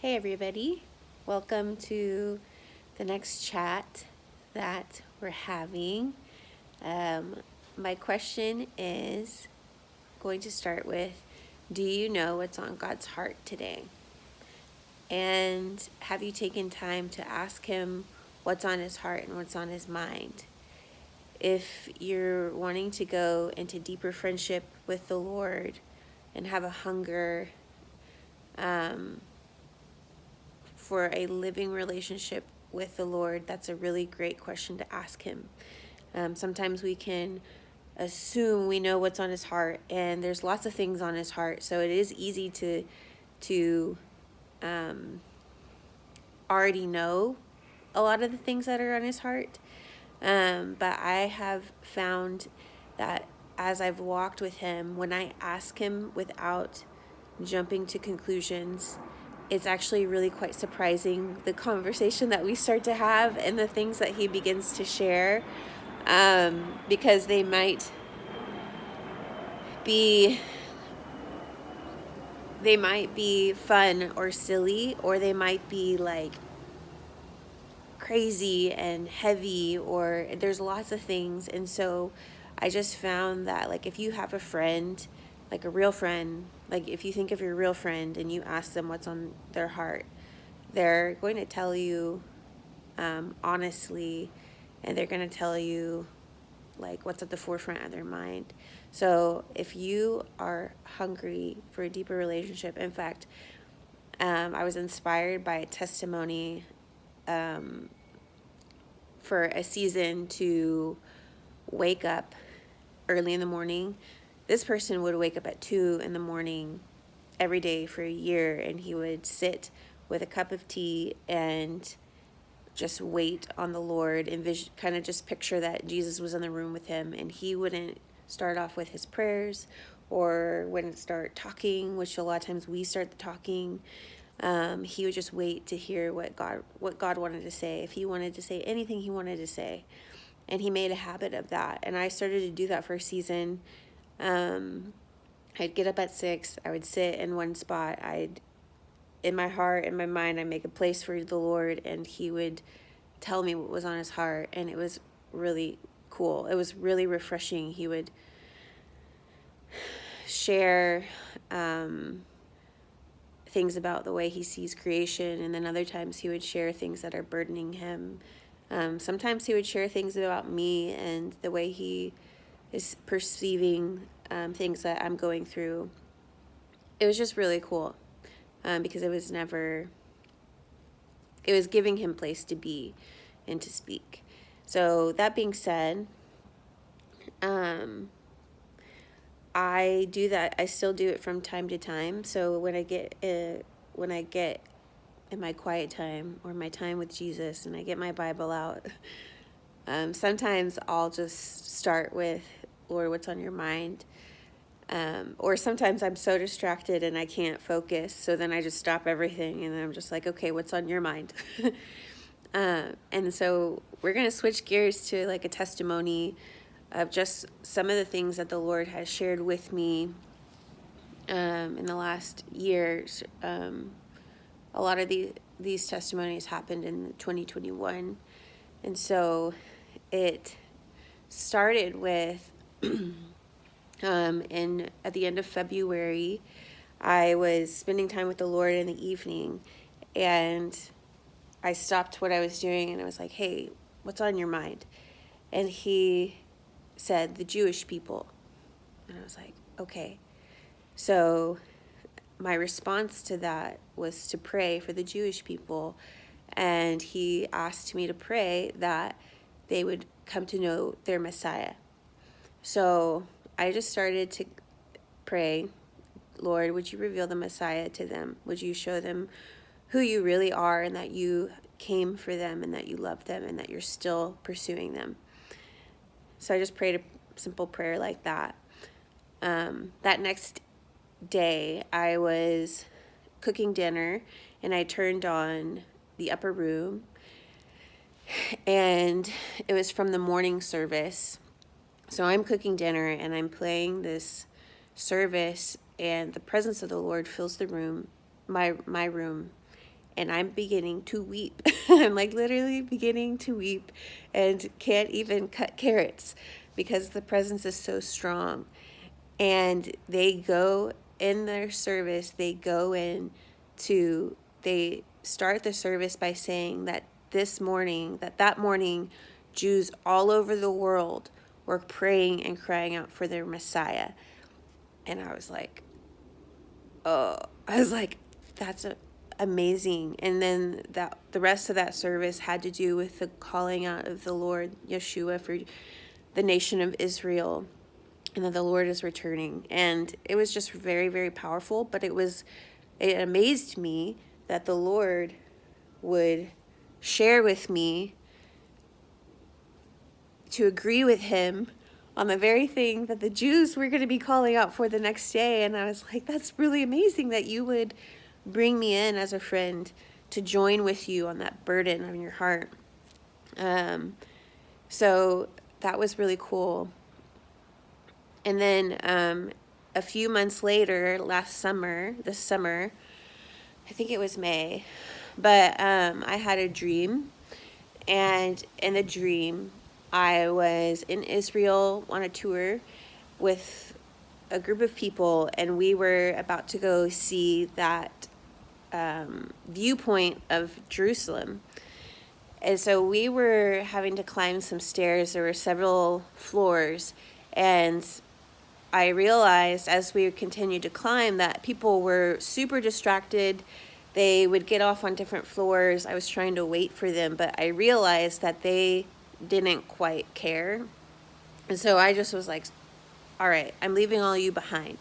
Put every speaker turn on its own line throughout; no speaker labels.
Hey everybody, welcome to the next chat that we're having. Um, my question is going to start with, do you know what's on God's heart today? And have you taken time to ask him what's on his heart and what's on his mind? If you're wanting to go into deeper friendship with the Lord and have a hunger for a living relationship with the Lord, that's a really great question to ask him. Sometimes we can assume we know what's on his heart, and there's lots of things on his heart, so it is easy to already know a lot of the things that are on his heart. But I have found that as I've walked with him, when I ask him without jumping to conclusions, it's actually really quite surprising the conversation that we start to have and the things that he begins to share, because they might be fun or silly, or they might be like crazy and heavy, or there's lots of things. And so I just found that, like, if you have a friend, like a real friend, like if you think of your real friend and you ask them what's on their heart, they're going to tell you honestly, and they're going to tell you like what's at the forefront of their mind. So if you are hungry for a deeper relationship, in fact, I was inspired by a testimony for a season to wake up early in the morning. This person would wake up at 2 in the morning every day for a year, and he would sit with a cup of tea and just wait on the Lord and kind of just picture that Jesus was in the room with him, and he wouldn't start off with his prayers or wouldn't start talking, which a lot of times we start the talking. He would just wait to hear what God wanted to say, if he wanted to say anything he wanted to say. And he made a habit of that. And I started to do that for a season. I'd get up at 6. I would sit in one spot. In my heart, in my mind, I make a place for the Lord, and he would tell me what was on his heart. And it was really cool. It was really refreshing. He would share things about the way he sees creation, and then other times he would share things that are burdening him. Sometimes he would share things about me and the way he is perceiving things that I'm going through. It was just really cool, because it was giving him place to be and to speak. So that being said, I do that. I still do it from time to time. So when I get in my quiet time or my time with Jesus and I get my Bible out, sometimes I'll just start with, Lord, what's on your mind? Or sometimes I'm so distracted and I can't focus. So then I just stop everything and then I'm just like, okay, what's on your mind? And so we're going to switch gears to like a testimony of just some of the things that the Lord has shared with me in the last years. A lot of these testimonies happened in 2021. And so it started with, at the end of February, I was spending time with the Lord in the evening, and I stopped what I was doing and I was like, hey, what's on your mind? And he said, the Jewish people. And I was like, okay. So my response to that was to pray for the Jewish people. And he asked me to pray that they would come to know their Messiah. So I just started to pray, Lord, would you reveal the Messiah to them? Would you show them who you really are, and that you came for them, and that you love them, and that you're still pursuing them? So I just prayed a simple prayer like that. That next day, I was cooking dinner, and I turned on the upper room, and it was from the morning service. So I'm cooking dinner, and I'm playing this service, and the presence of the Lord fills the room, my room, and I'm beginning to weep. I'm like literally beginning to weep and can't even cut carrots because the presence is so strong. And they go in their service, they start the service by saying that that morning, Jews all over the world were praying and crying out for their Messiah. And I was like, oh, that's amazing. And then the rest of that service had to do with the calling out of the Lord Yeshua for the nation of Israel, and that the Lord is returning. And it was just very, very powerful. But it amazed me that the Lord would share with me to agree with him on the very thing that the Jews were going to be calling out for the next day. And I was like, that's really amazing that you would bring me in as a friend to join with you on that burden on your heart. So that was really cool. And then a few months later, this summer, I think it was May, but I had a dream. And in the dream, I was in Israel on a tour with a group of people, and we were about to go see that viewpoint of Jerusalem. And so we were having to climb some stairs. There were several floors, and I realized as we continued to climb that people were super distracted. They would get off on different floors. I was trying to wait for them, but I realized that they didn't quite care. And so I just was like, all right, I'm leaving all you behind.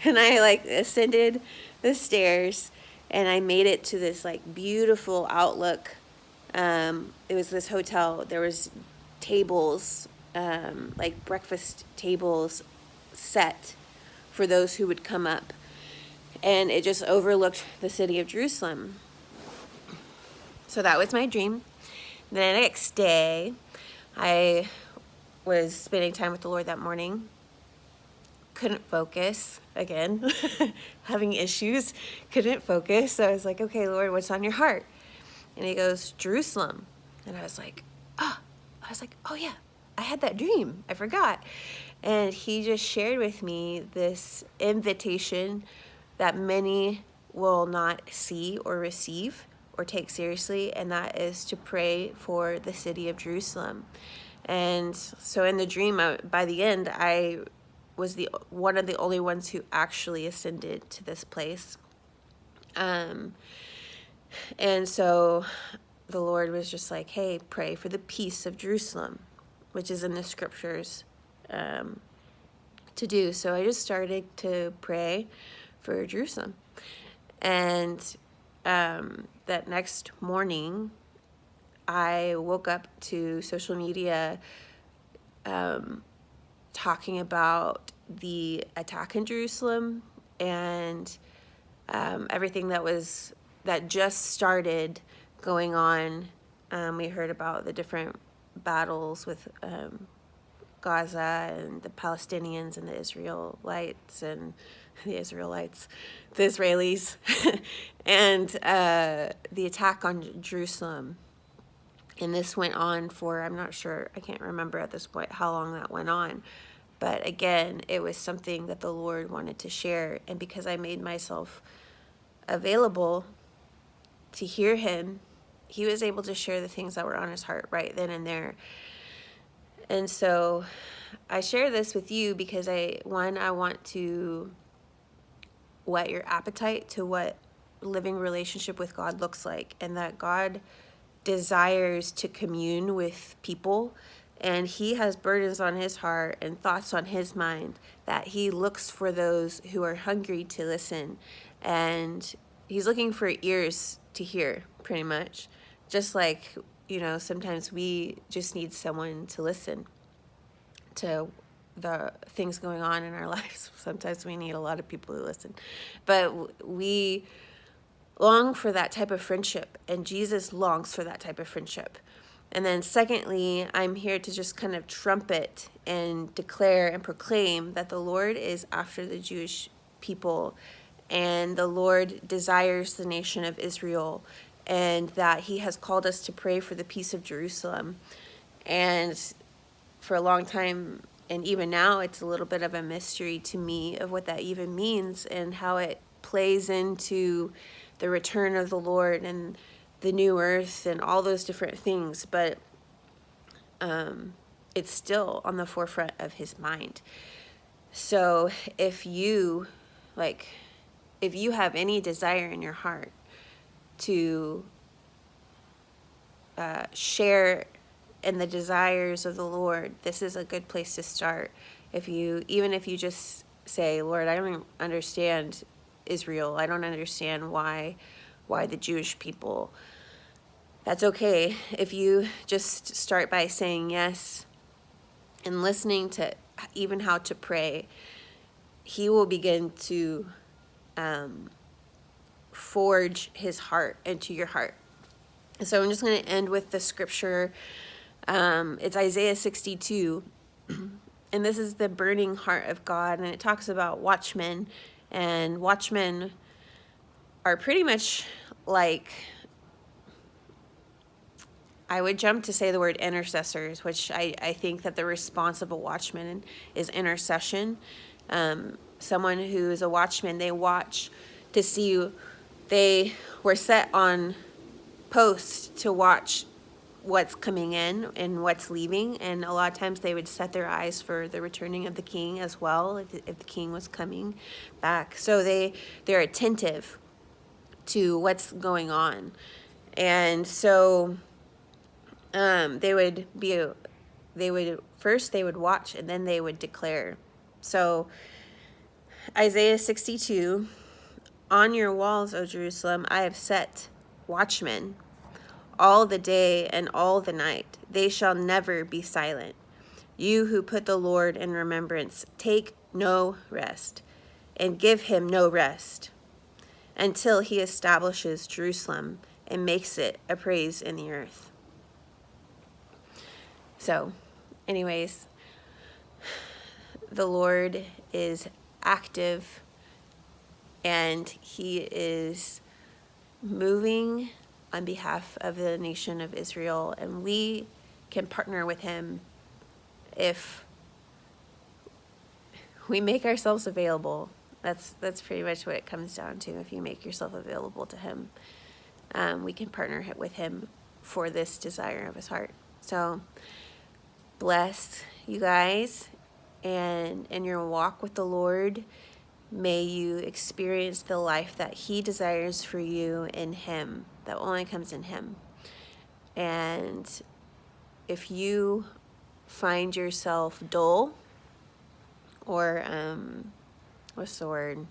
And I ascended the stairs, and I made it to this beautiful outlook. It was this hotel. There was tables, breakfast tables set for those who would come up. And it just overlooked the city of Jerusalem. So that was my dream. The next day, I was spending time with the Lord that morning. Couldn't focus again, having issues, couldn't focus. So I was like, okay, Lord, what's on your heart? And he goes, Jerusalem. And I was like, oh yeah, I had that dream. I forgot. And he just shared with me this invitation that many will not see or receive or take seriously, and that is to pray for the city of Jerusalem. And so in the dream, by the end, I was one of the only ones who actually ascended to this place. And so the Lord was just like, hey, pray for the peace of Jerusalem, which is in the scriptures to do. So I just started to pray for Jerusalem. And that next morning, I woke up to social media talking about the attack in Jerusalem and everything that just started going on. We heard about the different battles with Gaza and the Palestinians and the Israelites, and the attack on Jerusalem. And this went on for, I'm not sure, I can't remember at this point how long that went on. But again, it was something that the Lord wanted to share. And because I made myself available to hear him, he was able to share the things that were on his heart right then and there. And so I share this with you because I want to whet your appetite to what living relationship with God looks like, and that God desires to commune with people, and he has burdens on his heart and thoughts on his mind that he looks for those who are hungry to listen, and he's looking for ears to hear, pretty much. Just like, sometimes we just need someone to listen to the things going on in our lives. Sometimes we need a lot of people to listen, but we long for that type of friendship, and Jesus longs for that type of friendship. And then secondly, I'm here to just kind of trumpet and declare and proclaim that the Lord is after the Jewish people, and the Lord desires the nation of Israel, and that he has called us to pray for the peace of Jerusalem. And for a long time, and even now, it's a little bit of a mystery to me of what that even means and how it plays into the return of the Lord and the new earth and all those different things. But it's still on the forefront of his mind. So if you have any desire in your heart to share in the desires of the Lord, this is a good place to start. Even if you just say, Lord, I don't understand Israel. I don't understand why the Jewish people. That's okay. If you just start by saying yes and listening to even how to pray, he will begin to forge his heart into your heart. So I'm just going to end with the scripture. It's Isaiah 62, and this is the burning heart of God, and it talks about watchmen, and watchmen are pretty much like, I would jump to say the word intercessors, which I think that the response of a watchman is intercession. Someone who is a watchman, they watch to see, they were set on post to watch what's coming in and what's leaving, and a lot of times they would set their eyes for the returning of the king as well, if the king was coming back. So they're attentive to what's going on. And so they would watch, and then they would declare. So Isaiah 62, on your walls, O Jerusalem, I have set watchmen all the day and all the night. They shall never be silent. You who put the Lord in remembrance, take no rest, and give him no rest, until he establishes Jerusalem and makes it a praise in the earth. So, anyways, the Lord is active, and he is moving on behalf of the nation of Israel, and we can partner with him if we make ourselves available. That's pretty much what it comes down to. If you make yourself available to him, we can partner with him for this desire of his heart. So bless you guys, and in your walk with the Lord, may you experience the life that he desires for you in him, that only comes in him. And if you find yourself dull, or what's the word?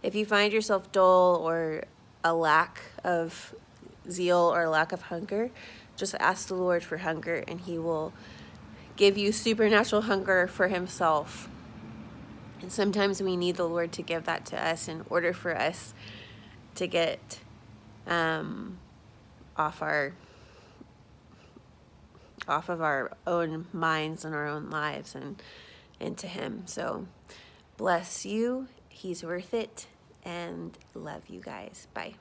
If you find yourself dull or a lack of zeal or a lack of hunger, just ask the Lord for hunger, and he will give you supernatural hunger for himself. And sometimes we need the Lord to give that to us in order for us to get off of our own minds and our own lives and into him. So bless you. He's worth it, and love you guys. Bye.